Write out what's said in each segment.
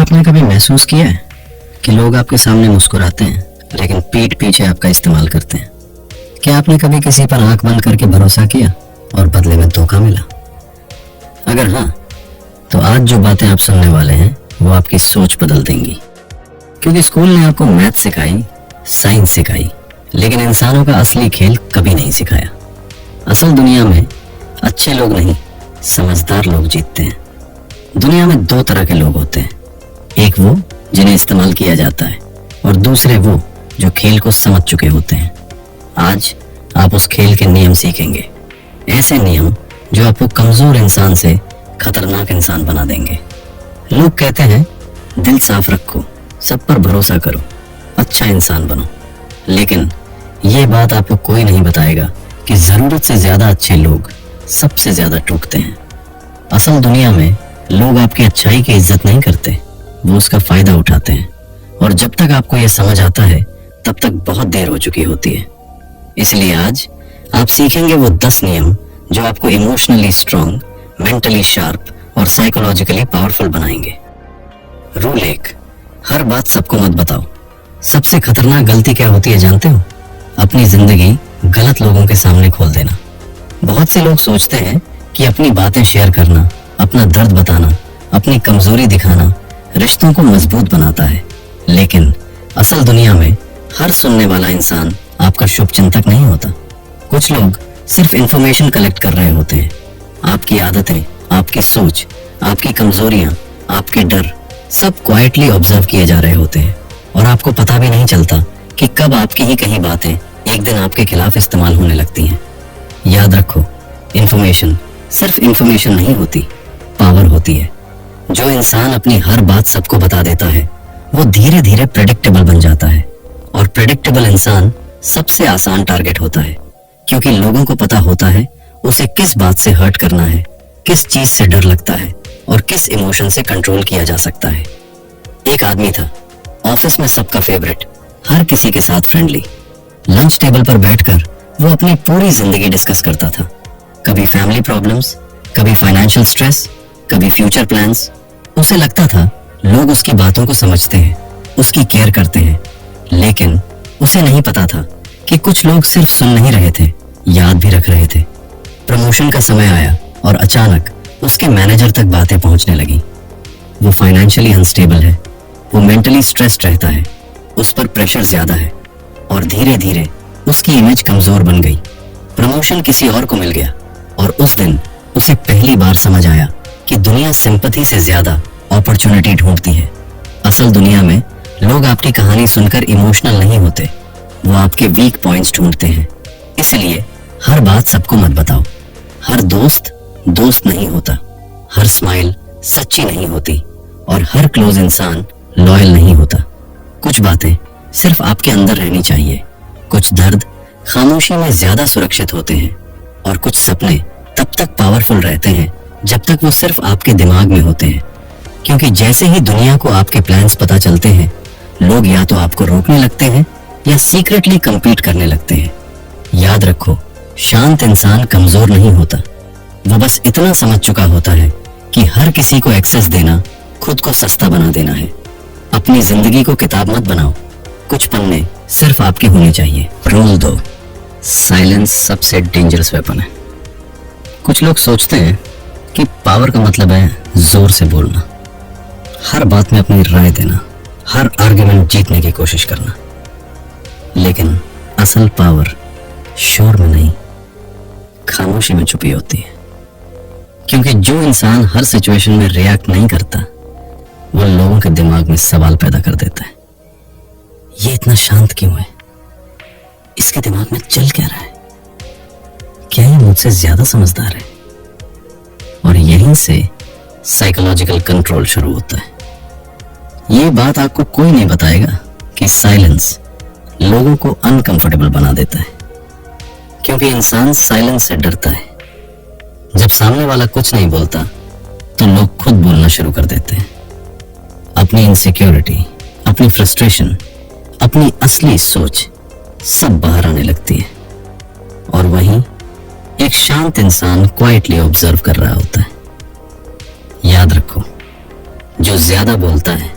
आपने कभी महसूस किया है कि लोग आपके सामने मुस्कुराते हैं लेकिन पीठ पीछे आपका इस्तेमाल करते हैं? क्या आपने कभी किसी पर आंख बंद करके भरोसा किया और बदले में धोखा मिला? अगर हाँ, तो आज जो बातें आप सुनने वाले हैं वो आपकी सोच बदल देंगी। क्योंकि स्कूल ने आपको मैथ सिखाई, साइंस सिखाई, लेकिन इंसानों का असली खेल कभी नहीं सिखाया। असल दुनिया में अच्छे लोग नहीं, समझदार लोग जीतते हैं। दुनिया में दो तरह के लोग होते हैं, एक वो जिन्हें इस्तेमाल किया जाता है और दूसरे वो जो खेल को समझ चुके होते हैं। आज आप उस खेल के नियम सीखेंगे, ऐसे नियम जो आपको कमजोर इंसान से खतरनाक इंसान बना देंगे। लोग कहते हैं दिल साफ रखो, सब पर भरोसा करो, अच्छा इंसान बनो, लेकिन ये बात आपको कोई नहीं बताएगा कि जरूरत से ज्यादा अच्छे लोग सबसे ज्यादा टूटते हैं। असल दुनिया में लोग आपकी अच्छाई की इज्जत नहीं करते, वो उसका फायदा उठाते हैं, और जब तक आपको यह समझ आता है तब तक बहुत देर हो चुकी होती है। इसलिए आज आप सीखेंगे वो 10 नियम जो आपको इमोशनली स्ट्रांग, मेंटली शार्प और साइकोलॉजिकली पावरफुल बनाएंगे। रूल 1, हर बात सबको मत बताओ। सबसे खतरनाक गलती क्या होती है जानते हो? अपनी जिंदगी गलत लोगों के सामने खोल देना। बहुत से लोग सोचते हैं कि अपनी बातें शेयर करना, अपना दर्द बताना, अपनी कमजोरी दिखाना रिश्तों को मजबूत बनाता है, लेकिन असल दुनिया में हर सुनने वाला इंसान आपका शुभ चिंतक नहीं होता। कुछ लोग सिर्फ इंफॉर्मेशन कलेक्ट कर रहे होते हैं। आपकी आदतें, आपकी सोच, आपकी कमजोरियां, आपके डर सब क्वाइटली ऑब्जर्व किए जा रहे होते हैं, और आपको पता भी नहीं चलता कि कब आपकी ही कहीं बातें एक दिन आपके खिलाफ इस्तेमाल होने लगती हैं। याद रखो, इंफॉर्मेशन सिर्फ इंफॉर्मेशन नहीं होती, पावर होती है। जो इंसान अपनी हर बात सबको बता देता है वो धीरे धीरे प्रेडिक्टेबल बन जाता है, और प्रेडिक्टेबल इंसान सबसे आसान टारगेट होता है, क्योंकि लोगों को पता होता है उसे किस बात से हर्ट करना है, किस चीज से डर लगता है और किस इमोशन से कंट्रोल किया जा सकता है। एक आदमी था, ऑफिस में सबका फेवरेट, हर किसी के साथ फ्रेंडली। लंच टेबल पर बैठकर वो अपनी पूरी जिंदगी डिस्कस करता था। कभी फैमिली प्रॉब्लम्स, कभी फाइनेंशियल स्ट्रेस, कभी फ्यूचर प्लान्स। उसे लगता था लोग उसकी बातों को समझते हैं, उसकी केयर करते हैं, लेकिन उसे नहीं पता था कि कुछ लोग सिर्फ सुन नहीं रहे थे, याद भी रख रहे थे। प्रमोशन का समय आया और अचानक उसके मैनेजर तक बातें पहुंचने लगी। वो फाइनेंशियली अनस्टेबल है, वो मेंटली स्ट्रेस्ड रहता है, उस पर प्रेशर ज्यादा है, और धीरे धीरे उसकी इमेज कमजोर बन गई। प्रमोशन किसी और को मिल गया, और उस दिन उसे पहली बार समझ आया कि दुनिया सिंपैथी से ज्यादा अपॉर्चुनिटी ढूंढती है। असल दुनिया में लोग आपकी कहानी सुनकर इमोशनल नहीं होते, वो आपके वीक पॉइंट्स ढूंढते हैं। इसलिए हर बात सबको मत बताओ। हर दोस्त दोस्त नहीं होता, हर स्माइल सच्ची नहीं होती, और हर क्लोज इंसान लॉयल नहीं होता। कुछ बातें सिर्फ आपके अंदर रहनी चाहिए, कुछ दर्द खामोशी में ज्यादा सुरक्षित होते हैं, और कुछ सपने तब तक पावरफुल रहते हैं जब तक वो सिर्फ आपके दिमाग में होते हैं। क्योंकि जैसे ही दुनिया को आपके प्लान्स पता चलते हैं, लोग या तो आपको रोकने लगते हैं या सीक्रेटली compete करने लगते हैं। याद रखो, शांत इंसान कमजोर नहीं होता, वो बस इतना समझ चुका होता है कि हर किसी को एक्सेस देना खुद को सस्ता बना देना है। अपनी जिंदगी को किताब मत बनाओ, कुछ पन्ने सिर्फ आपके होने चाहिए। रूल 2, साइलेंस सबसे डेंजरस वेपन है। कुछ लोग सोचते हैं कि पावर का मतलब है जोर से बोलना, हर बात में अपनी राय देना, हर आर्गुमेंट जीतने की कोशिश करना, लेकिन असल पावर शोर में नहीं, खामोशी में छुपी होती है। क्योंकि जो इंसान हर सिचुएशन में रिएक्ट नहीं करता, वो लोगों के दिमाग में सवाल पैदा कर देता है, ये इतना शांत क्यों है, इसके दिमाग में चल क्या रहा है, क्या ये मुझसे ज्यादा समझदार है? और यहीं से साइकोलॉजिकल कंट्रोल शुरू होता है। ये बात आपको कोई नहीं बताएगा कि साइलेंस लोगों को अनकंफर्टेबल बना देता है, क्योंकि इंसान साइलेंस से डरता है। जब सामने वाला कुछ नहीं बोलता तो लोग खुद बोलना शुरू कर देते हैं। अपनी इनसिक्योरिटी, अपनी फ्रस्ट्रेशन, अपनी असली सोच सब बाहर आने लगती है, और वहीं एक शांत इंसान क्वाइटली ऑब्जर्व कर रहा होता है। याद रखो, जो ज्यादा बोलता है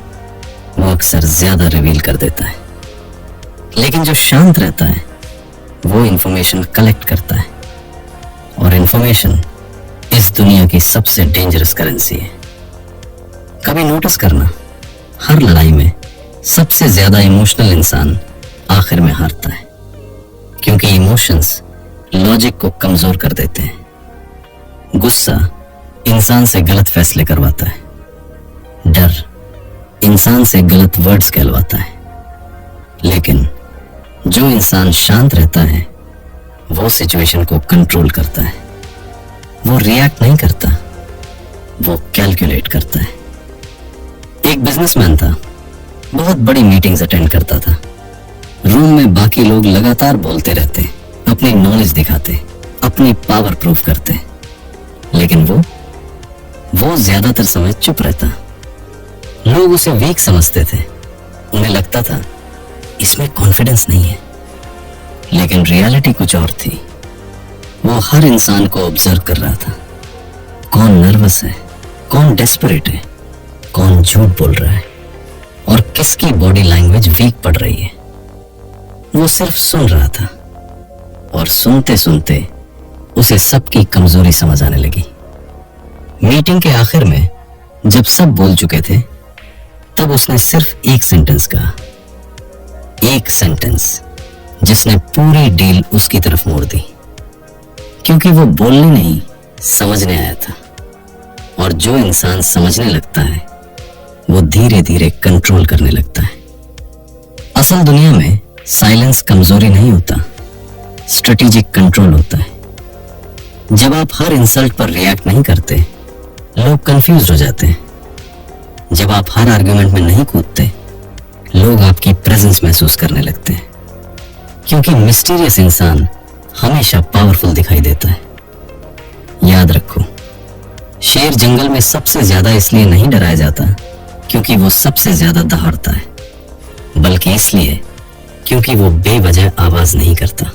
वो अक्सर ज्यादा रिवील कर देता है। लेकिन जो शांत रहता है वो इंफॉर्मेशन कलेक्ट करता है, और इंफॉर्मेशन इस दुनिया की सबसे डेंजरस करेंसी है। कभी नोटिस करना, हर लड़ाई में सबसे ज्यादा इमोशनल इंसान आखिर में हारता है, क्योंकि इमोशंस लॉजिक को कमजोर कर देते हैं। गुस्सा इंसान से गलत फैसले करवाता है, डर इंसान से गलत वर्ड्स कहलवाता है। लेकिन जो इंसान शांत रहता है वो सिचुएशन को कंट्रोल करता है। वो रिएक्ट नहीं करता, वो कैलकुलेट करता है। एक बिजनेसमैन था, बहुत बड़ी मीटिंग्स अटेंड करता था। रूम में बाकी लोग लगातार बोलते रहते, अपनी नॉलेज दिखाते, अपनी पावर प्रूव करते, लेकिन वो ज्यादातर समय चुप रहता। लोग उसे वीक समझते थे, उन्हें लगता था इसमें कॉन्फिडेंस नहीं है। लेकिन रियलिटी कुछ और थी। वो हर इंसान को ऑब्जर्व कर रहा था। कौन नर्वस है, कौन डेस्परेट है, कौन झूठ बोल रहा है, और किसकी बॉडी लैंग्वेज वीक पड़ रही है। वो सिर्फ सुन रहा था, और सुनते सुनते उसे सबकी कमजोरी समझ आने लगी। मीटिंग के आखिर में जब सब बोल चुके थे, तब उसने सिर्फ एक सेंटेंस कहा, एक सेंटेंस जिसने पूरी डील उसकी तरफ मोड़ दी। क्योंकि वो बोलने नहीं, समझने आया था, और जो इंसान समझने लगता है वो धीरे धीरे कंट्रोल करने लगता है। असल दुनिया में साइलेंस कमजोरी नहीं होता, स्ट्रेटेजिक कंट्रोल होता है। जब आप हर इंसल्ट पर रिएक्ट नहीं करते, लोग कंफ्यूज हो जाते हैं। जब आप हर आर्गुमेंट में नहीं कूदते, लोग आपकी प्रेजेंस महसूस करने लगते हैं। क्योंकि मिस्टीरियस इंसान हमेशा पावरफुल दिखाई देता है। याद रखो, शेर जंगल में सबसे ज्यादा इसलिए नहीं डराया जाता क्योंकि वो सबसे ज्यादा दहाड़ता है, बल्कि इसलिए क्योंकि वो बेवजह आवाज नहीं करता।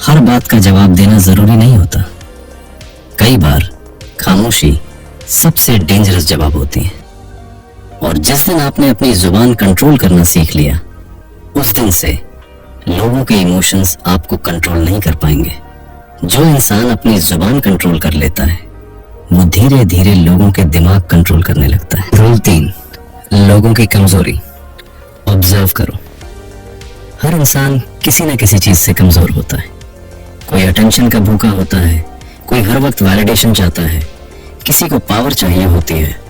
हर बात का जवाब देना जरूरी नहीं होता। कई बार खामोशी सबसे डेंजरस जवाब होती है। और जिस दिन आपने अपनी जुबान कंट्रोल करना सीख लिया, उस दिन से लोगों के इमोशंस आपको कंट्रोल नहीं कर पाएंगे। जो इंसान अपनी जुबान कंट्रोल कर लेता है, वो धीरे धीरे लोगों के दिमाग कंट्रोल करने लगता है। रूल 3, लोगों की कमजोरी। ऑब्जर्व करो। हर इंसान किसी न किसी चीज से कमजोर होता है। कोई अटेंशन का भूखा होता है, कोई हर वक्त वैलिडेशन चाहता है, किसी को पावर चाहिए होती है,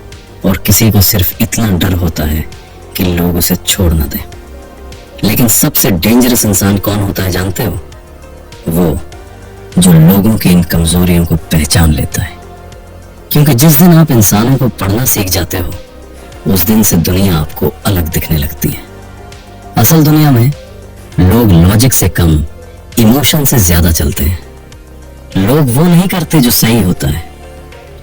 और किसी को सिर्फ इतना डर होता है कि लोग उसे छोड़ ना दें। लेकिन सबसे डेंजरस इंसान कौन होता है जानते हो? वो जो लोगों की इन कमजोरियों को पहचान लेता है। क्योंकि जिस दिन आप इंसानों को पढ़ना सीख जाते हो, उस दिन से दुनिया आपको अलग दिखने लगती है। असल दुनिया में लोग लॉजिक से कम इमोशन से ज्यादा चलते हैं। लोग वो नहीं करते जो सही होता है,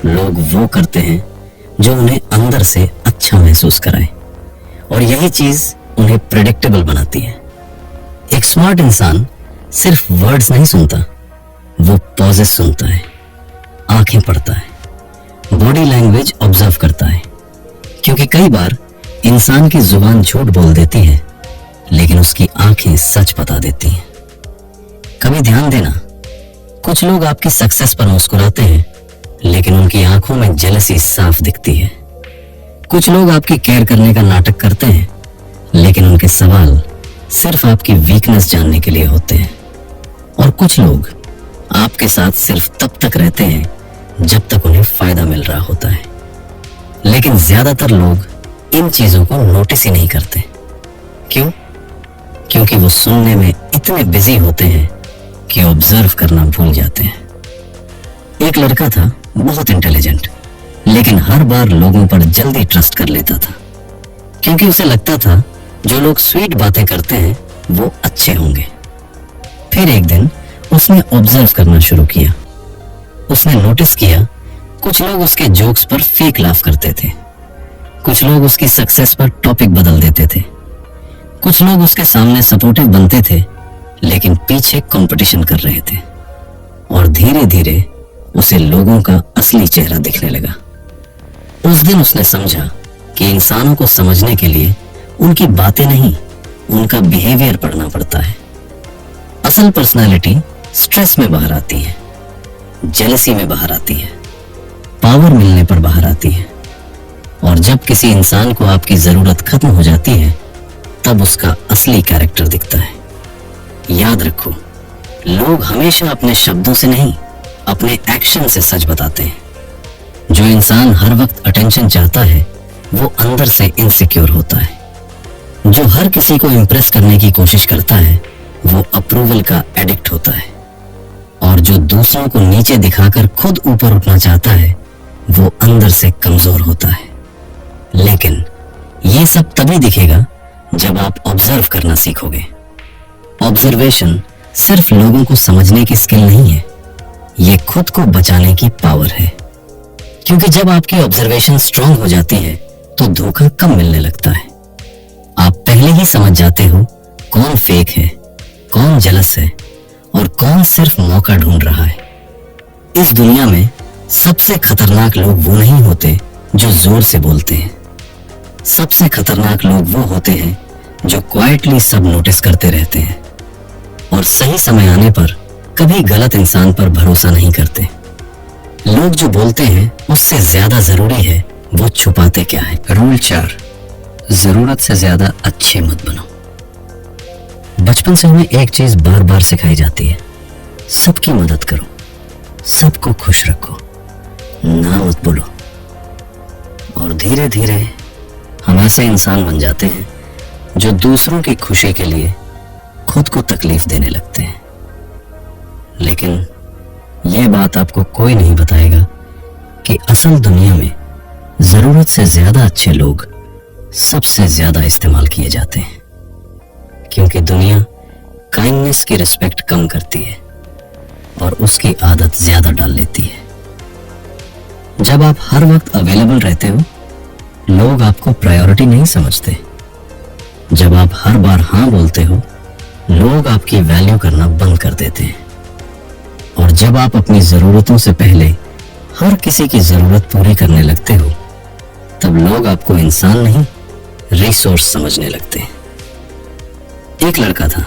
लोग वो करते हैं जो उन्हें अंदर से अच्छा महसूस कराए, और यही चीज उन्हें प्रेडिक्टेबल बनाती है। एक स्मार्ट इंसान सिर्फ वर्ड्स नहीं सुनता, वो पॉजेस सुनता है, आंखें पढ़ता है, बॉडी लैंग्वेज ऑब्जर्व करता है। क्योंकि कई बार इंसान की जुबान झूठ बोल देती है, लेकिन उसकी आंखें सच बता देती हैं। कभी ध्यान देना, कुछ लोग आपकी सक्सेस पर मुस्कुराते हैं, लेकिन उनकी आंखों में जेलसी साफ दिखती है। कुछ लोग आपकी केयर करने का नाटक करते हैं, लेकिन उनके सवाल सिर्फ आपकी वीकनेस जानने के लिए होते हैं। और कुछ लोग आपके साथ सिर्फ तब तक रहते हैं जब तक उन्हें फायदा मिल रहा होता है। लेकिन ज्यादातर लोग इन चीजों को नोटिस ही नहीं करते। क्यों? क्योंकि वो सुनने में इतने बिजी होते हैं कि ऑब्जर्व करना भूल जाते हैं। एक लड़का था, बहुत इंटेलिजेंट, लेकिन हर बार लोगों पर जल्दी ट्रस्ट कर लेता था, क्योंकि उसे लगता था जो लोग स्वीट बातें करते हैं वो अच्छे होंगे। फिर एक दिन उसने ऑब्जर्व करना शुरू किया। उसने नोटिस किया कुछ लोग उसके जोक्स पर फेक लाफ करते थे, कुछ लोग उसकी सक्सेस पर टॉपिक बदल देते थे, कुछ लोग उसके सामने सपोर्टिव बनते थे लेकिन पीछे कंपटीशन कर रहे थे। और धीरे धीरे उसे लोगों का असली चेहरा दिखने लगा। उस दिन उसने समझा कि इंसानों को समझने के लिए उनकी बातें नहीं, उनका बिहेवियर पढ़ना पड़ता है। असल पर्सनालिटी स्ट्रेस में बाहर आती है, जेलसी में बाहर आती है, पावर मिलने पर बाहर आती है। और जब किसी इंसान को आपकी जरूरत खत्म हो जाती है, तब उसका असली कैरेक्टर दिखता है। याद रखो, लोग हमेशा अपने शब्दों से नहीं, अपने एक्शन से सच बताते हैं। जो इंसान हर वक्त अटेंशन चाहता है, वो अंदर से इनसिक्योर होता है। जो हर किसी को इम्प्रेस करने की कोशिश करता है, वो अप्रूवल का एडिक्ट होता है। और जो दूसरों को नीचे दिखाकर खुद ऊपर उठना चाहता है, वो अंदर से कमजोर होता है। लेकिन ये सब तभी दिखेगा जब आप ऑब्जर्व करना सीखोगे। ऑब्जर्वेशन सिर्फ लोगों को समझने की स्किल नहीं है, ये खुद को बचाने की पावर है। क्योंकि जब आपकी ऑब्जर्वेशन स्ट्रांग हो जाती है, तो धोखा कम मिलने लगता है। आप पहले ही समझ जाते हो कौन फेक है, कौन जेलस है और कौन सिर्फ मौका ढूंढ रहा है। इस दुनिया में सबसे खतरनाक लोग वो नहीं होते जो जोर से बोलते हैं। सबसे खतरनाक लोग वो होते हैं जो क्वाइटली सब नोटिस करते रहते हैं और सही समय आने पर कभी गलत इंसान पर भरोसा नहीं करते। लोग जो बोलते हैं उससे ज्यादा जरूरी है वो छुपाते क्या है। रूल 4, जरूरत से ज्यादा अच्छे मत बनो। बचपन से हमें एक चीज बार बार सिखाई जाती है, सबकी मदद करो, सबको खुश रखो, ना मत बोलो। और धीरे धीरे हम ऐसे इंसान बन जाते हैं जो दूसरों की खुशी के लिए खुद को तकलीफ देने लगते हैं। लेकिन यह बात आपको कोई नहीं बताएगा कि असल दुनिया में जरूरत से ज्यादा अच्छे लोग सबसे ज्यादा इस्तेमाल किए जाते हैं। क्योंकि दुनिया काइंडनेस की रिस्पेक्ट कम करती है और उसकी आदत ज्यादा डाल लेती है। जब आप हर वक्त अवेलेबल रहते हो, लोग आपको प्रायोरिटी नहीं समझते। जब आप हर बार हाँ बोलते हो, लोग आपकी वैल्यू करना बंद कर देते हैं। और जब आप अपनी जरूरतों से पहले हर किसी की जरूरत पूरी करने लगते हो, तब लोग आपको इंसान नहीं, रिसोर्स समझने लगते हैं। एक लड़का था,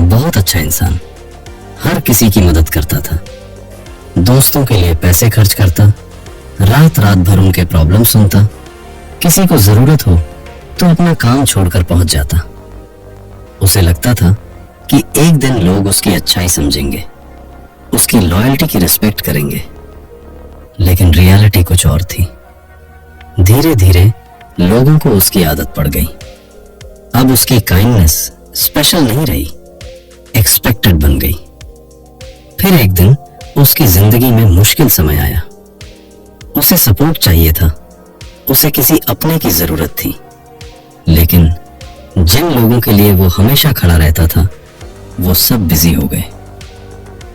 बहुत अच्छा इंसान, हर किसी की मदद करता था, दोस्तों के लिए पैसे खर्च करता, रात रात भर उनके प्रॉब्लम सुनता, किसी को जरूरत हो तो अपना काम छोड़कर पहुंच जाता। उसे लगता था कि एक दिन लोग उसकी अच्छाई समझेंगे, उसकी लॉयल्टी की रिस्पेक्ट करेंगे। लेकिन रियलिटी कुछ और थी। धीरे धीरे लोगों को उसकी आदत पड़ गई। अब उसकी काइंडनेस स्पेशल नहीं रही, एक्सपेक्टेड बन गई। फिर एक दिन उसकी जिंदगी में मुश्किल समय आया। उसे सपोर्ट चाहिए था, उसे किसी अपने की जरूरत थी। लेकिन जिन लोगों के लिए वो हमेशा खड़ा रहता था, वो सब बिजी हो गए।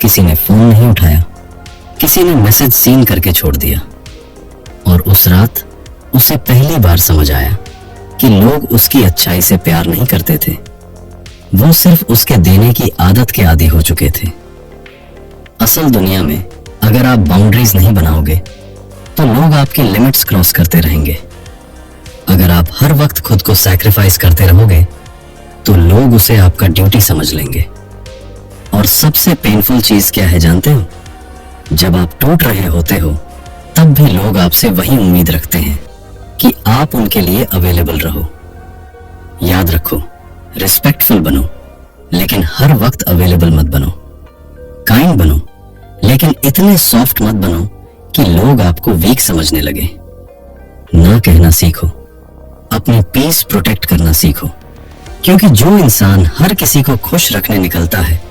किसी ने फोन नहीं उठाया, किसी ने मैसेज सीन करके छोड़ दिया। और उस रात उसे पहली बार समझ आया कि लोग उसकी अच्छाई से प्यार नहीं करते थे, वो सिर्फ उसके देने की आदत के आदी हो चुके थे। असल दुनिया में अगर आप बाउंड्रीज नहीं बनाओगे, तो लोग आपकी लिमिट्स क्रॉस करते रहेंगे। अगर आप हर वक्त खुद को सैक्रिफाइस करते रहोगे, तो लोग उसे आपका ड्यूटी समझ लेंगे। और सबसे पेनफुल चीज क्या है जानते हो? जब आप टूट रहे होते हो, तब भी लोग आपसे वही उम्मीद रखते हैं कि आप उनके लिए अवेलेबल रहो। याद रखो, रिस्पेक्टफुल बनो, लेकिन हर वक्त अवेलेबल मत बनो। काइंड बनो, लेकिन इतने सॉफ्ट मत बनो कि लोग आपको वीक समझने लगे। ना कहना सीखो, अपनी पीस प्रोटेक्ट करना सीखो। क्योंकि जो इंसान हर किसी को खुश रखने निकलता है,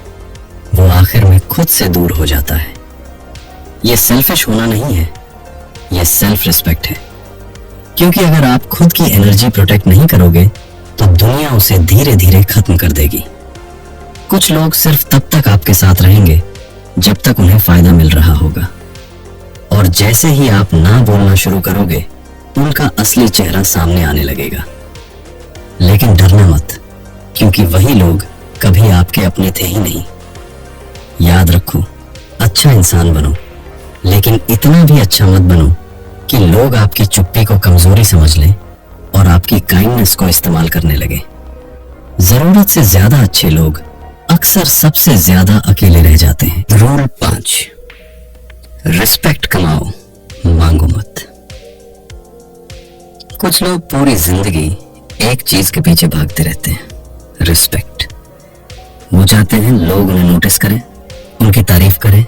वो आखिर में खुद से दूर हो जाता है। ये सेल्फिश होना नहीं है, ये सेल्फ रिस्पेक्ट है। क्योंकि अगर आप खुद की एनर्जी प्रोटेक्ट नहीं करोगे, तो दुनिया उसे धीरे धीरे खत्म कर देगी। कुछ लोग सिर्फ तब तक आपके साथ रहेंगे जब तक उन्हें फायदा मिल रहा होगा। और जैसे ही आप ना बोलना शुरू करोगे, उनका असली चेहरा सामने आने लगेगा। लेकिन डरना मत, क्योंकि वही लोग कभी आपके अपने थे ही नहीं। याद रखो, अच्छा इंसान बनो, लेकिन इतना भी अच्छा मत बनो कि लोग आपकी चुप्पी को कमजोरी समझ लें आपकी काइंडनेस को इस्तेमाल करने लगे। जरूरत से ज्यादा अच्छे लोग अक्सर सबसे ज्यादा अकेले रह जाते हैं। रूल 5, रिस्पेक्ट कमाओ, मांगो मत। कुछ लोग पूरी जिंदगी एक चीज के पीछे भागते रहते हैं, रिस्पेक्ट। वो चाहते हैं लोग उन्हें नोटिस करें, उनकी तारीफ करें,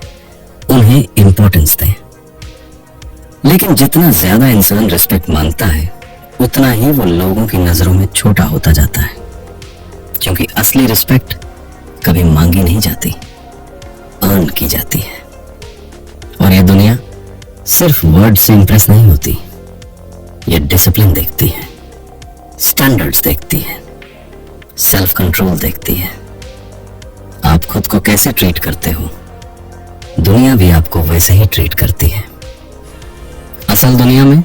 उन्हें इंपॉर्टेंस दें। लेकिन जितना ज्यादा इंसान रिस्पेक्ट मांगता है, उतना ही वो लोगों की नजरों में छोटा होता जाता है, क्योंकि असली रिस्पेक्ट कभी मांगी नहीं जाती, अर्न की जाती है। और ये दुनिया सिर्फ वर्ड से इंप्रेस नहीं होती, ये डिसिप्लिन देखती है, स्टैंडर्ड्स देखती है, सेल्फ कंट्रोल देखती है। आप खुद को कैसे ट्रीट करते हो, दुनिया भी आपको वैसे ही ट्रीट करती है। असल दुनिया में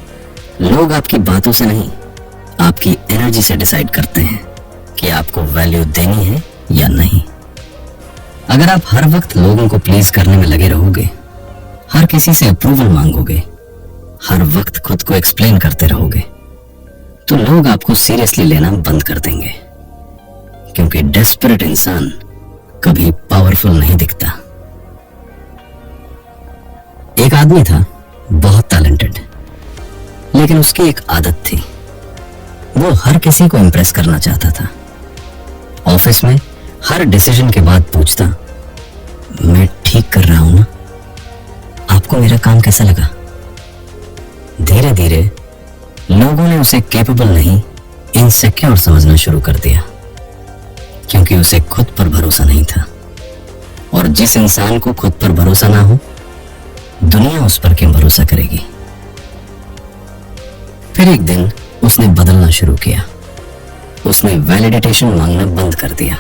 लोग आपकी बातों से नहीं, आपकी एनर्जी से डिसाइड करते हैं कि आपको वैल्यू देनी है या नहीं। अगर आप हर वक्त लोगों को प्लीज करने में लगे रहोगे, हर किसी से अप्रूवल मांगोगे, हर वक्त खुद को एक्सप्लेन करते रहोगे, तो लोग आपको सीरियसली लेना बंद कर देंगे, क्योंकि डेस्परेट इंसान कभी पावरफुल नहीं दिखता। एक आदमी था, बहुत टैलेंटेड, लेकिन उसकी एक आदत थी, वो हर किसी को इंप्रेस करना चाहता था। ऑफिस में हर डिसीजन के बाद पूछता, मैं ठीक कर रहा हूं ना? आपको मेरा काम कैसा लगा? धीरे धीरे लोगों ने उसे कैपेबल नहीं, इनसिक्योर समझना शुरू कर दिया, क्योंकि उसे खुद पर भरोसा नहीं था। और जिस इंसान को खुद पर भरोसा ना हो, दुनिया उस पर क्यों भरोसा करेगी? फिर एक दिन उसने बदलना शुरू किया। उसने वैलिडेशन मांगना बंद कर दिया,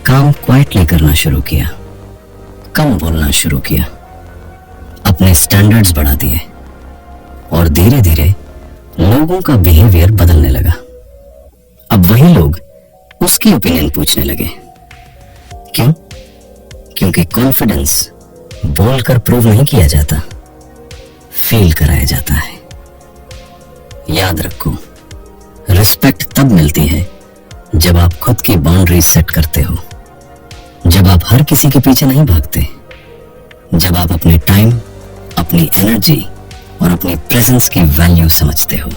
काम क्वाइटली करना शुरू किया, कम बोलना शुरू किया, अपने स्टैंडर्ड्स बढ़ा दिए, और धीरे धीरे लोगों का बिहेवियर बदलने लगा। अब वही लोग उसकी ओपिनियन पूछने लगे। क्यों? क्योंकि कॉन्फिडेंस बोलकर प्रूव नहीं किया जाता, फील कराया जाता है। याद रखो, रिस्पेक्ट तब मिलती है जब आप खुद की बाउंड्रीज सेट करते हो, जब आप हर किसी के पीछे नहीं भागते, जब आप अपने टाइम, अपनी एनर्जी और अपनी प्रेजेंस की वैल्यू समझते हो।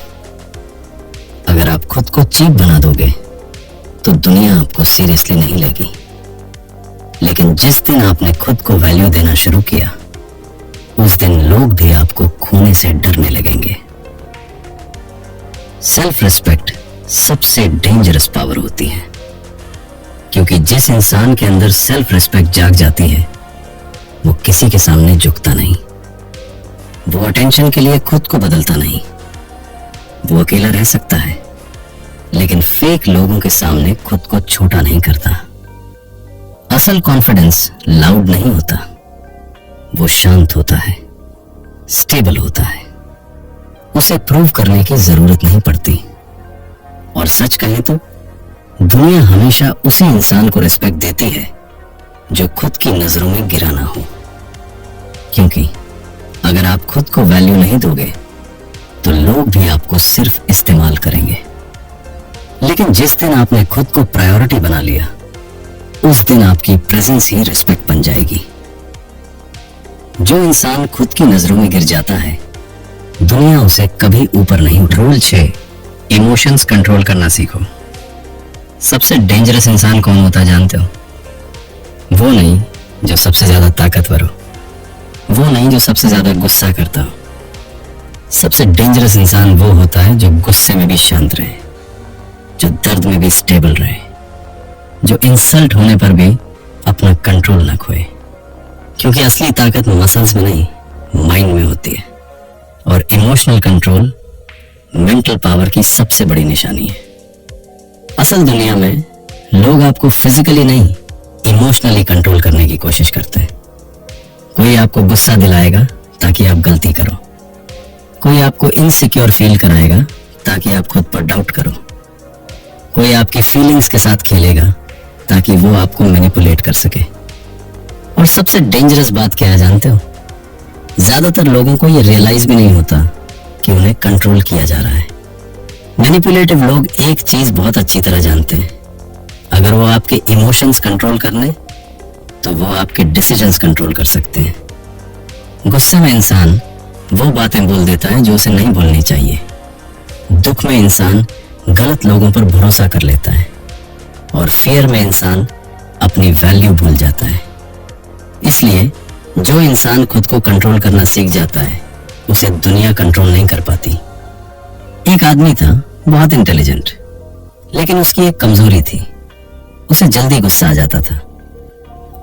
अगर आप खुद को चीप बना दोगे तो दुनिया आपको सीरियसली नहीं लेगी, लेकिन जिस दिन आपने खुद को वैल्यू देना शुरू किया, उस दिन लोग भी आपको खोने से डरने लगेंगे। सेल्फ रिस्पेक्ट सबसे डेंजरस पावर होती है, क्योंकि जिस इंसान के अंदर सेल्फ रिस्पेक्ट जाग जाती है, वो किसी के सामने झुकता नहीं, वो अटेंशन के लिए खुद को बदलता नहीं। वो अकेला रह सकता है, लेकिन फेक लोगों के सामने खुद को छोटा नहीं करता। असल कॉन्फिडेंस लाउड नहीं होता, वो शांत होता है, स्टेबल होता है। उसे प्रूव करने की जरूरत नहीं पड़ती। और सच कहें तो दुनिया हमेशा उसी इंसान को रिस्पेक्ट देती है जो खुद की नजरों में गिरा ना हो, क्योंकि अगर आप खुद को वैल्यू नहीं दोगे तो लोग भी आपको सिर्फ इस्तेमाल करेंगे। लेकिन जिस दिन आपने खुद को प्रायोरिटी बना लिया, उस दिन आपकी प्रेजेंस ही रिस्पेक्ट बन जाएगी। जो इंसान खुद की नजरों में गिर जाता है, दुनिया उसे कभी ऊपर नहीं उठा। रूल 6, इमोशंस कंट्रोल करना सीखो। सबसे डेंजरस इंसान कौन होता है जानते हो? वो नहीं जो सबसे ज्यादा ताकतवर हो, वो नहीं जो सबसे ज्यादा गुस्सा करता हो। सबसे डेंजरस इंसान वो होता है जो गुस्से में भी शांत रहे, जो दर्द में भी स्टेबल रहे, जो इंसल्ट होने पर भी अपना कंट्रोल न खोए। क्योंकि असली ताकत मसल्स में नहीं, माइंड में होती है। और इमोशनल कंट्रोल मेंटल पावर की सबसे बड़ी निशानी है। असल दुनिया में लोग आपको फिजिकली नहीं, इमोशनली कंट्रोल करने की कोशिश करते हैं। कोई आपको गुस्सा दिलाएगा ताकि आप गलती करो, कोई आपको इनसिक्योर फील कराएगा ताकि आप खुद पर डाउट करो, कोई आपकी फीलिंग्स के साथ खेलेगा ताकि वो आपको मैनिपुलेट कर सके। और सबसे डेंजरस बात क्या है जानते हो? ज्यादातर लोगों को ये रियलाइज भी नहीं होता कि उन्हें कंट्रोल किया जा रहा है। मैनिपुलेटिव लोग एक चीज बहुत अच्छी तरह जानते हैं, अगर वो आपके इमोशंस कंट्रोल कर लें तो वो आपके डिसीजंस कंट्रोल कर सकते हैं। गुस्से में इंसान वो बातें बोल देता है जो उसे नहीं बोलनी चाहिए। दुख में इंसान गलत लोगों पर भरोसा कर लेता है और फियर में इंसान अपनी वैल्यू भूल जाता है। इसलिए जो इंसान खुद को कंट्रोल करना सीख जाता है उसे दुनिया कंट्रोल नहीं कर पाती। एक आदमी था बहुत इंटेलिजेंट, लेकिन उसकी एक कमजोरी थी, उसे जल्दी गुस्सा आ जाता था।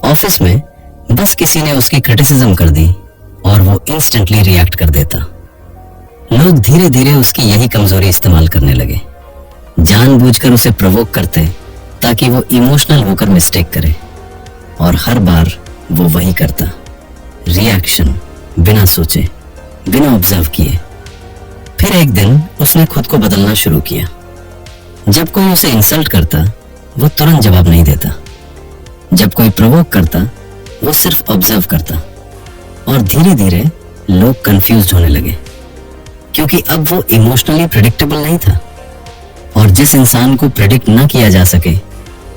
ऑफिस में बस किसी ने उसकी क्रिटिसिज्म कर दी और वो इंस्टेंटली रिएक्ट कर देता। लोग धीरे धीरे उसकी यही कमजोरी इस्तेमाल करने लगे, जानबूझकर उसे प्रोवोक करते ताकि वो इमोशनल होकर मिस्टेक करे, और हर बार वो वही करता, रिएक्शन, बिना सोचे, बिना ऑब्जर्व किए। फिर एक दिन उसने खुद को बदलना शुरू किया। जब कोई उसे इंसल्ट करता वो तुरंत जवाब नहीं देता, जब कोई प्रोवोक करता वो सिर्फ ऑब्जर्व करता, और धीरे धीरे लोग कंफ्यूज्ड होने लगे, क्योंकि अब वो इमोशनली प्रेडिक्टेबल नहीं था, और जिस इंसान को प्रेडिक्ट ना किया जा सके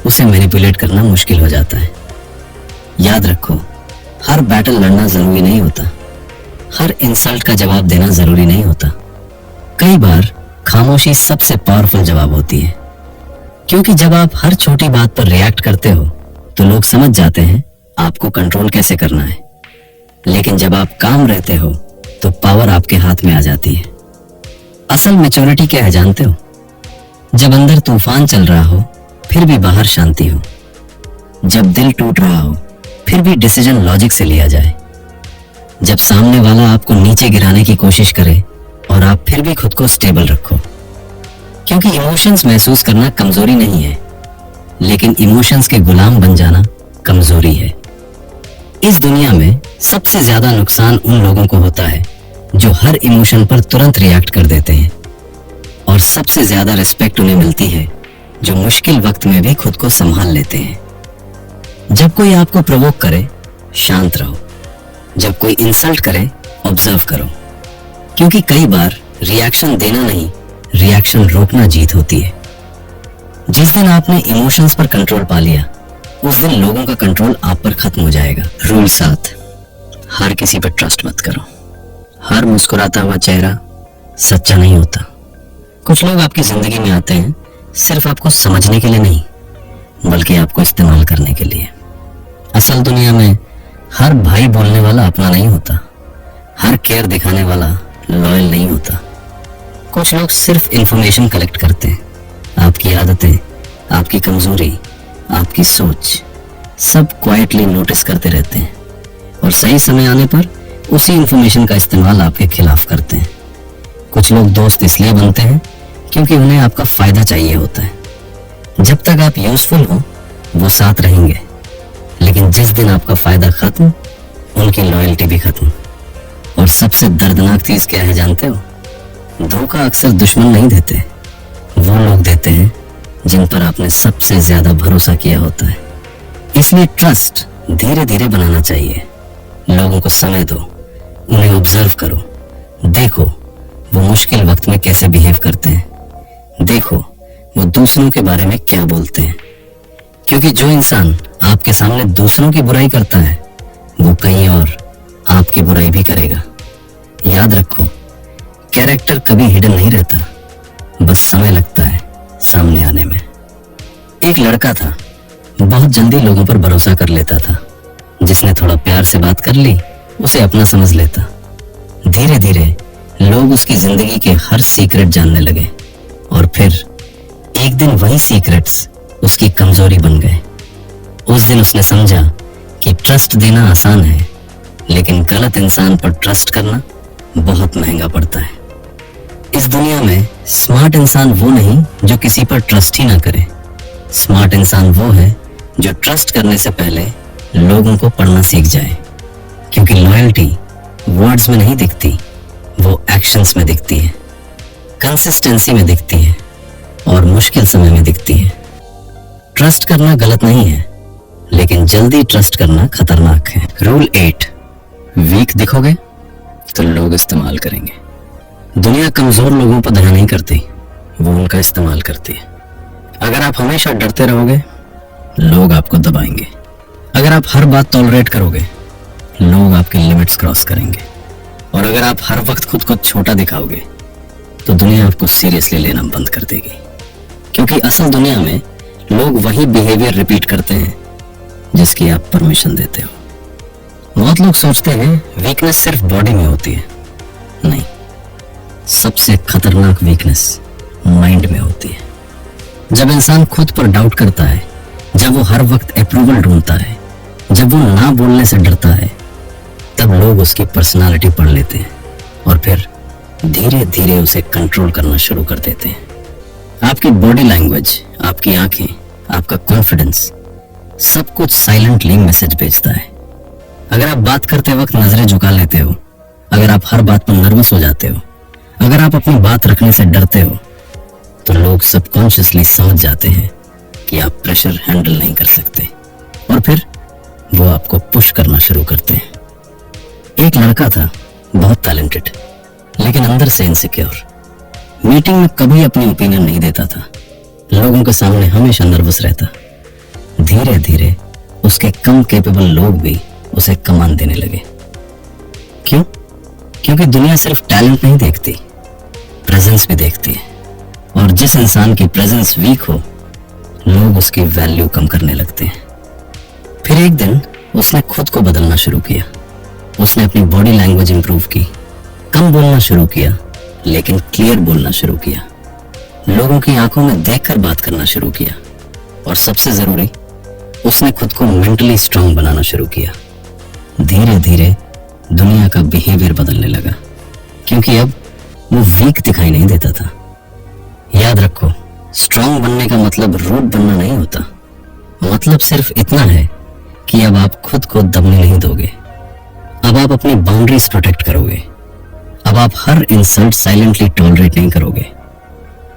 उसे मैनिपुलेट करना मुश्किल हो जाता है। याद रखो, हर बैटल लड़ना जरूरी नहीं होता, हर इंसल्ट का जवाब देना जरूरी नहीं होता। कई बार खामोशी सबसे पावरफुल जवाब होती है, क्योंकि जब आप हर छोटी बात पर रिएक्ट करते हो तो लोग समझ जाते हैं आपको कंट्रोल कैसे करना है, लेकिन जब आप काम रहते हो तो पावर आपके हाथ में आ जाती है। असल मैच्योरिटी क्या है जानते हो? जब अंदर तूफान चल रहा हो फिर भी बाहर शांति हो, जब दिल टूट रहा हो फिर भी डिसीजन लॉजिक से लिया जाए, जब सामने वाला आपको नीचे गिराने की कोशिश करे और आप फिर भी खुद को स्टेबल रखो। क्योंकि इमोशंस महसूस करना कमजोरी नहीं है, लेकिन इमोशंस के गुलाम बन जाना कमजोरी है। इस दुनिया में सबसे ज्यादा नुकसान उन लोगों को होता है जो हर इमोशन पर तुरंत रिएक्ट कर देते हैं, और सबसे ज्यादा रिस्पेक्ट उन्हें मिलती है जो मुश्किल वक्त में भी खुद को संभाल लेते हैं। जब कोई आपको प्रोवोक करे, शांत रहो, जब कोई इंसल्ट करे, ऑब्जर्व करो, क्योंकि कई बार रिएक्शन देना नहीं, रिएक्शन रोकना जीत होती है। जिस दिन आपने इमोशंस पर कंट्रोल पा लिया उस दिन लोगों का कंट्रोल आप पर खत्म हो जाएगा। रूल 7, हर किसी पर ट्रस्ट मत करो। हर मुस्कुराता हुआ चेहरा सच्चा नहीं होता। कुछ लोग आपकी जिंदगी में आते हैं सिर्फ आपको समझने के लिए नहीं, बल्कि आपको इस्तेमाल करने के लिए। असल दुनिया में हर भाई बोलने वाला अपना नहीं होता, हर केयर दिखाने वाला लॉयल नहीं होता। कुछ लोग सिर्फ इंफॉर्मेशन कलेक्ट करते हैं, आपकी आदतें, आपकी कमजोरी, आपकी सोच, सब क्वाइटली नोटिस करते रहते हैं, और सही समय आने पर उसी इंफॉर्मेशन का इस्तेमाल आपके खिलाफ करते हैं। कुछ लोग दोस्त इसलिए बनते हैं क्योंकि उन्हें आपका फायदा चाहिए होता है। जब तक आप यूजफुल हो वो साथ रहेंगे, लेकिन जिस दिन आपका फायदा खत्म, उनकी लॉयल्टी भी खत्म। और सबसे दर्दनाक चीज क्या है जानते हो? धोखा अक्सर दुश्मन नहीं देते, वो लोग देते हैं जिन पर आपने सबसे ज्यादा भरोसा किया होता है। इसलिए ट्रस्ट धीरे धीरे बनाना चाहिए। लोगों को समय दो, उन्हें ऑब्जर्व करो, देखो वो मुश्किल वक्त में कैसे बिहेव करते हैं, देखो वो दूसरों के बारे में क्या बोलते हैं। क्योंकि जो इंसान आपके सामने दूसरों की बुराई करता है वो कहीं और आपकी बुराई भी करेगा। याद रखो, कैरेक्टर कभी हिडन नहीं रहता, बस समय लगता है सामने आने में। एक लड़का था, बहुत जल्दी लोगों पर भरोसा कर लेता था। जिसने थोड़ा प्यार से बात कर ली उसे अपना समझ लेता। धीरे धीरे लोग उसकी जिंदगी के हर सीक्रेट जानने लगे, और फिर एक दिन वही सीक्रेट्स उसकी कमजोरी बन गए। उस दिन उसने समझा कि ट्रस्ट देना आसान है, लेकिन गलत इंसान पर ट्रस्ट करना बहुत महंगा पड़ता है। इस दुनिया में स्मार्ट इंसान वो नहीं जो किसी पर ट्रस्ट ही ना करे। स्मार्ट इंसान वो है जो ट्रस्ट करने से पहले लोगों को पढ़ना सीख जाए, क्योंकि लॉयल्टी वर्ड्स में नहीं दिखती, वो एक्शंस में दिखती है, कंसिस्टेंसी में दिखती है, और मुश्किल समय में दिखती है। ट्रस्ट करना गलत नहीं है, लेकिन जल्दी ट्रस्ट करना खतरनाक है। रूल 8, वीक दिखोगे तो लोग इस्तेमाल करेंगे। दुनिया कमजोर लोगों पर दया नहीं करती, वो उनका इस्तेमाल करती है। अगर आप हमेशा डरते रहोगे, लोग आपको दबाएंगे। अगर आप हर बात टॉलरेट करोगे, लोग आपके लिमिट्स क्रॉस करेंगे। और अगर आप हर वक्त खुद को छोटा दिखाओगे, तो दुनिया आपको सीरियसली लेना बंद कर देगी। क्योंकि असल दुनिया में लोग वही बिहेवियर रिपीट करते हैं जिसकी आप परमिशन देते हो। बहुत लोग सोचते हैं वीकनेस सिर्फ बॉडी में होती है। नहीं, सबसे खतरनाक वीकनेस माइंड में होती है। जब इंसान खुद पर डाउट करता है, जब वो हर वक्त अप्रूवल ढूंढता है, जब वो ना बोलने से डरता है, तब लोग उसकी पर्सनालिटी पढ़ लेते हैं और फिर धीरे धीरे उसे कंट्रोल करना शुरू कर देते हैं। आपकी बॉडी लैंग्वेज, आपकी आंखें, आपका कॉन्फिडेंस, सब कुछ साइलेंटली मैसेज भेजता है। अगर आप बात करते वक्त नजरें झुका लेते हो, अगर आप हर बात पर नर्वस हो जाते हो, अगर आप अपनी बात रखने से डरते हो, तो लोग सबकॉन्शियसली समझ जाते हैं कि आप प्रेशर हैंडल नहीं कर सकते और फिर वो आपको पुश करना शुरू करते हैं। एक लड़का था, बहुत टैलेंटेड, लेकिन अंदर से इनसिक्योर। मीटिंग में कभी अपनी ओपिनियन नहीं देता था, लोगों के सामने हमेशा नर्वस रहता। धीरे धीरे उसके कम कैपेबल लोग भी उसे कमान देने लगे। क्यों? क्योंकि दुनिया सिर्फ टैलेंट नहीं देखती, प्रेजेंस भी देखती है। और जिस इंसान की प्रेजेंस वीक हो, लोग उसकी वैल्यू कम करने लगते हैं। फिर एक दिन उसने खुद को बदलना शुरू किया। उसने अपनी बॉडी लैंग्वेज इंप्रूव की, कम बोलना शुरू किया, लेकिन क्लियर बोलना शुरू किया। लोगों की आंखों में देखकर बात करना शुरू किया और सबसे जरूरी, उसने खुद को मेंटली स्ट्रांग बनाना शुरू किया। धीरे धीरे दुनिया का बिहेवियर बदलने लगा, क्योंकि अब वो वीक दिखाई नहीं देता था। याद रखो, स्ट्रांग बनने का मतलब रूड बनना नहीं होता। मतलब सिर्फ इतना है कि अब आप खुद को दबने नहीं दोगे। अब आप अपनी बाउंड्रीज प्रोटेक्ट करोगे। अब आप हर इंसल्ट साइलेंटली टॉलरेट नहीं करोगे,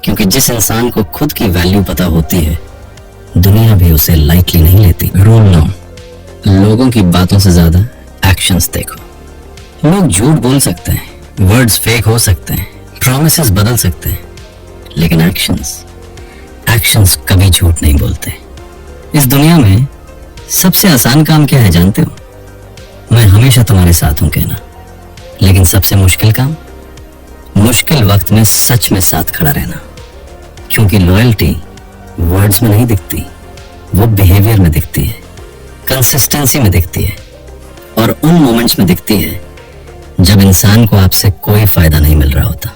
क्योंकि जिस इंसान को खुद की वैल्यू पता होती है, दुनिया भी उसे लाइटली नहीं लेती। रूल 9, लोगों की बातों से ज्यादा एक्शंस देखो। लोग झूठ बोल सकते हैं, वर्ड्स फेक हो सकते हैं, प्रॉमिसेस बदल सकते हैं, लेकिन एक्शंस कभी झूठ नहीं बोलते। इस दुनिया में सबसे आसान काम क्या है जानते हो? मैं हमेशा तुम्हारे साथ हूं कहना। लेकिन सबसे मुश्किल काम, मुश्किल वक्त में सच में साथ खड़ा रहना। क्योंकि लॉयल्टी वर्ड्स में नहीं दिखती, वो बिहेवियर में दिखती है, कंसिस्टेंसी में दिखती है और उन मोमेंट्स में दिखती है जब इंसान को आपसे कोई फायदा नहीं मिल रहा होता।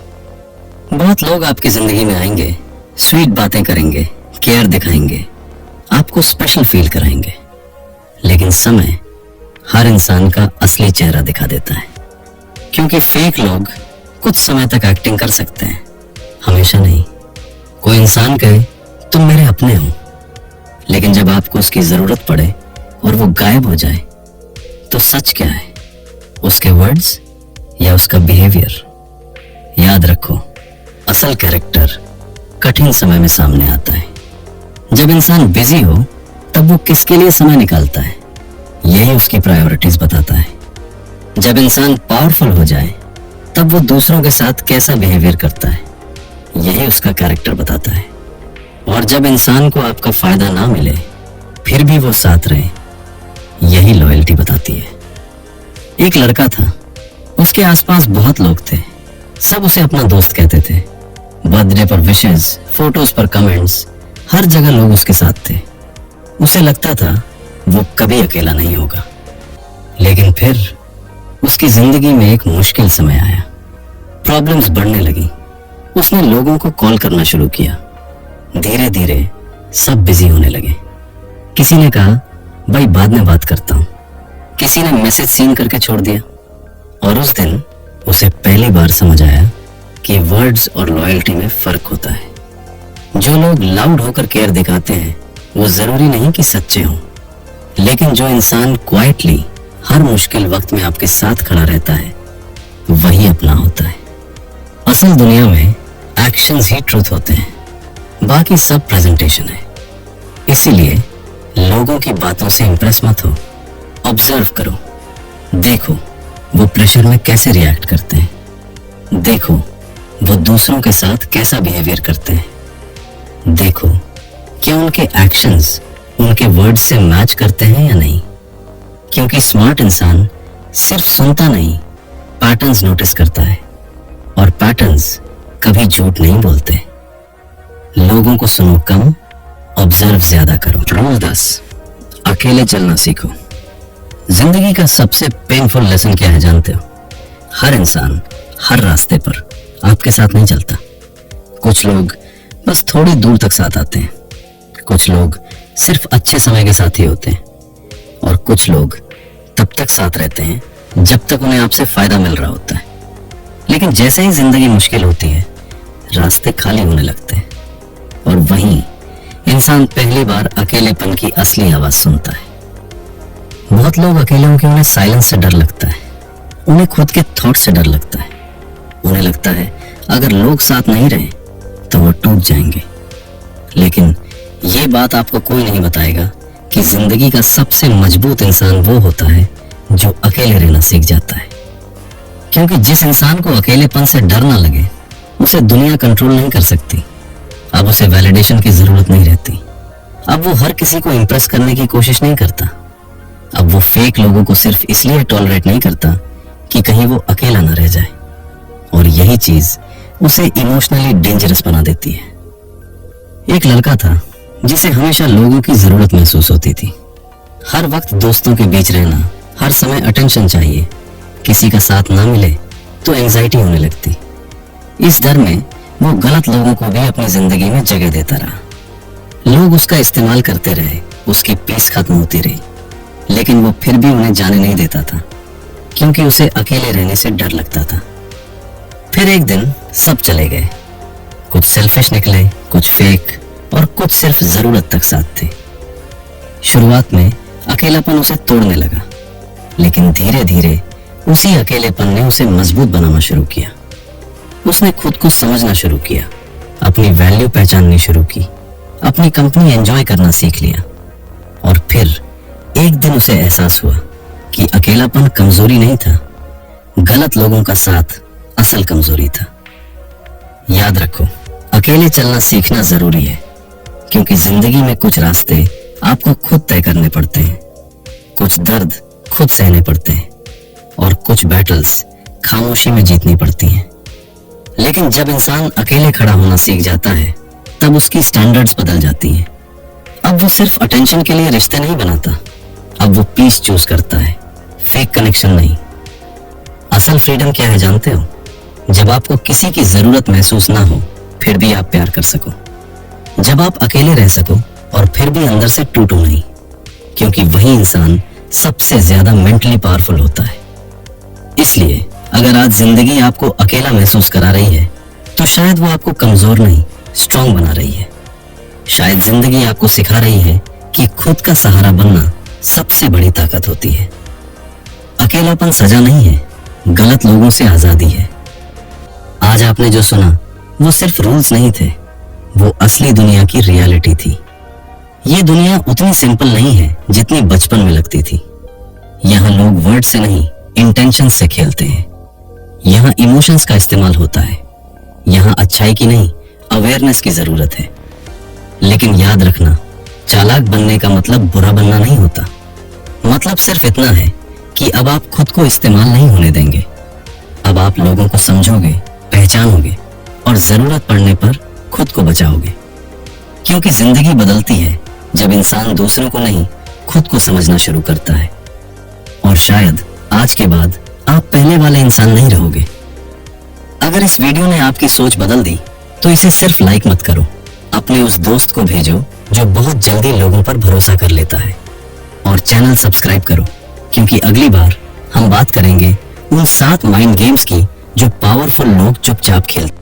बहुत लोग आपकी जिंदगी में आएंगे, स्वीट बातें करेंगे, केयर दिखाएंगे, आपको स्पेशल फील कराएंगे, लेकिन समय हर इंसान का असली चेहरा दिखा देता है। क्योंकि फेक लोग कुछ समय तक एक्टिंग कर सकते हैं, हमेशा नहीं। कोई इंसान कहे तुम मेरे अपने हो, लेकिन जब आपको उसकी जरूरत पड़े और वो गायब हो जाए, तो सच क्या है? उसके वर्ड्स या उसका बिहेवियर? याद रखो, असल कैरेक्टर कठिन समय में सामने आता है। जब इंसान बिजी हो, तब वो किसके लिए समय निकालता है, यही उसकी प्रायोरिटीज बताता है। जब इंसान पावरफुल हो जाए, तब वो दूसरों के साथ कैसा बिहेवियर करता है, यही उसका कैरेक्टर बताता है। और जब इंसान को आपका फायदा ना मिले, फिर भी वो साथ रहे, यही लॉयल्टी बताती है। एक लड़का था, उसके आसपास बहुत लोग थे, सब उसे अपना दोस्त कहते थे। बर्थडे पर विशेस, फोटोज पर कमेंट्स, हर जगह लोग उसके साथ थे। उसे लगता था वो कभी अकेला नहीं होगा। लेकिन फिर उसकी जिंदगी में एक मुश्किल समय आया, प्रॉब्लम्स बढ़ने लगी। उसने लोगों को कॉल करना शुरू किया। धीरे धीरे सब बिजी होने लगे। किसी ने कहा भाई बाद में बात करता हूं, किसी ने मैसेज सीन करके छोड़ दिया। और उस दिन उसे पहली बार समझ आया कि वर्ड्स और लॉयल्टी में फर्क होता है। जो लोग लाउड होकर केयर दिखाते हैं, वो जरूरी नहीं कि सच्चे हों, लेकिन जो इंसान क्वाइटली हर मुश्किल वक्त में आपके साथ खड़ा रहता है, वही अपना होता है। असल दुनिया में एक्शंस ही ट्रूथ होते हैं, बाकी सब प्रेजेंटेशन है। इसीलिए लोगों की बातों से इंप्रेस मत हो, ऑब्जर्व करो, देखो वो प्रेशर में कैसे रिएक्ट करते हैं, देखो वो दूसरों के साथ कैसा बिहेवियर करते हैं। देखो क्या उनके एक्शंस उनके वर्ड्स से मैच करते हैं या नहीं, क्योंकि स्मार्ट इंसान सिर्फ सुनता नहीं, पैटर्न्स नोटिस करता है, और पैटर्न्स कभी झूठ नहीं बोलते। लोगों को सुनो कम, ऑब्जर्व ज्यादा करो। रूल 10, अकेले चलना सीखो। जिंदगी का सबसे पेनफुल लेसन क्या है जानते हो? हर इंसान हर रास्ते पर आपके साथ नहीं चलता। कुछ लोग बस थोड़ी दूर तक साथ आते हैं, कुछ लोग सिर्फ अच्छे समय के साथ ही होते हैं, और कुछ लोग तब तक साथ रहते हैं जब तक उन्हें आपसे फायदा मिल रहा होता है। लेकिन जैसे ही जिंदगी मुश्किल होती है, रास्ते खाली होने लगते हैं, और वहीं इंसान पहली बार अकेलेपन की असली आवाज सुनता है। बहुत लोग अकेले होकर उन्हें साइलेंस से डर लगता है, उन्हें खुद के थॉट से डर लगता है। उन्हें लगता है अगर लोग साथ नहीं रहे तो वो टूट जाएंगे। लेकिन ये बात आपको कोई नहीं बताएगा कि जिंदगी का सबसे मजबूत इंसान वो होता है जो अकेले रहना सीख जाता है। क्योंकि जिस इंसान को अकेलेपन से डर ना लगे, उसे दुनिया कंट्रोल नहीं कर सकती। अब उसे वैलिडेशन की जरूरत नहीं रहती। अब वो हर किसी को इंप्रेस करने की कोशिश नहीं करता। अब वो फेक लोगों को सिर्फ इसलिए टॉलरेट नहीं करता कि कहीं वो अकेला ना रह जाए, और यही चीज उसे इमोशनली डेंजरस बना देती है। एक लड़का था जिसे हमेशा लोगों की जरूरत महसूस होती थी। हर वक्त दोस्तों के बीच रहना, हर समय अटेंशन चाहिए, किसी का साथ ना मिले तो एंजाइटी होने लगती। इस डर में वो गलत लोगों को भी अपनी जिंदगी में जगह देता रहा। लोग उसका इस्तेमाल करते रहे, उसकी पीस खत्म होती रही, लेकिन वो फिर भी उन्हें जाने नहीं देता था, क्योंकि उसे अकेले रहने से डर लगता था। फिर एक दिन सब चले गए। कुछ सेल्फिश निकले, कुछ फेक, और कुछ सिर्फ जरूरत तक साथ थे। शुरुआत में अकेलापन उसे तोड़ने लगा, लेकिन धीरे धीरे उसी अकेलेपन ने उसे मजबूत बनाना शुरू किया। उसने खुद को समझना शुरू किया, अपनी वैल्यू पहचाननी शुरू की, अपनी कंपनी एंजॉय करना सीख लिया। और फिर एक दिन उसे एहसास हुआ कि अकेलापन कमजोरी नहीं था, गलत लोगों का साथ असल कमजोरी था। याद रखो, अकेले चलना सीखना जरूरी है, क्योंकि जिंदगी में कुछ रास्ते आपको खुद तय करने पड़ते हैं, कुछ दर्द खुद सहने पड़ते हैं, और कुछ बैटल्स खामोशी में जीतनी पड़ती हैं। लेकिन जब इंसान अकेले खड़ा होना सीख जाता है, तब उसकी स्टैंडर्ड्स बदल जाती हैं। अब वो सिर्फ अटेंशन के लिए रिश्ते नहीं बनाता, अब वो पीस चूज करता है, फेक कनेक्शन नहीं। असल फ्रीडम क्या है जानते हो? जब आपको किसी की जरूरत महसूस ना हो, फिर भी आप प्यार कर सको। जब आप अकेले रह सको और फिर भी अंदर से टूटो नहीं, क्योंकि वही इंसान सबसे ज्यादा मेंटली पावरफुल होता है। इसलिए अगर आज जिंदगी आपको अकेला महसूस करा रही है, तो शायद वो आपको कमजोर नहीं, स्ट्रांग बना रही है। शायद जिंदगी आपको सिखा रही है कि खुद का सहारा बनना सबसे बड़ी ताकत होती है। अकेलापन सजा नहीं है, गलत लोगों से आजादी है। आज आपने जो सुना वो सिर्फ रूल्स नहीं थे, वो असली दुनिया की रियलिटी थी। ये दुनिया उतनी सिंपल नहीं है जितनी बचपन में लगती थी। यहाँ लोग वर्ड से नहीं, इंटेंशन से खेलते हैं। यहाँ इमोशंस का इस्तेमाल होता है। यहाँ अच्छाई की नहीं, अवेयरनेस की जरूरत है। लेकिन याद रखना, चालाक बनने का मतलब बुरा बनना नहीं होता। मतलब सिर्फ इतना है कि अब आप खुद को इस्तेमाल नहीं होने देंगे। अब आप लोगों को समझोगे, पहचानोगे, और जरूरत पड़ने पर खुद को बचाओगे। क्योंकि जिंदगी बदलती है जब इंसान दूसरों को नहीं, खुद को समझना शुरू करता है। और शायद आज के बाद आप पहले वाले इंसान नहीं रहोगे। अगर इस वीडियो ने आपकी सोच बदल दी, तो इसे सिर्फ लाइक मत करो, अपने उस दोस्त को भेजो जो बहुत जल्दी लोगों पर भरोसा कर लेता है। और चैनल सब्सक्राइब करो, क्योंकि अगली बार हम बात करेंगे उन 7 माइंड गेम्स की जो पावरफुल लोग चुपचाप खेलते हैं।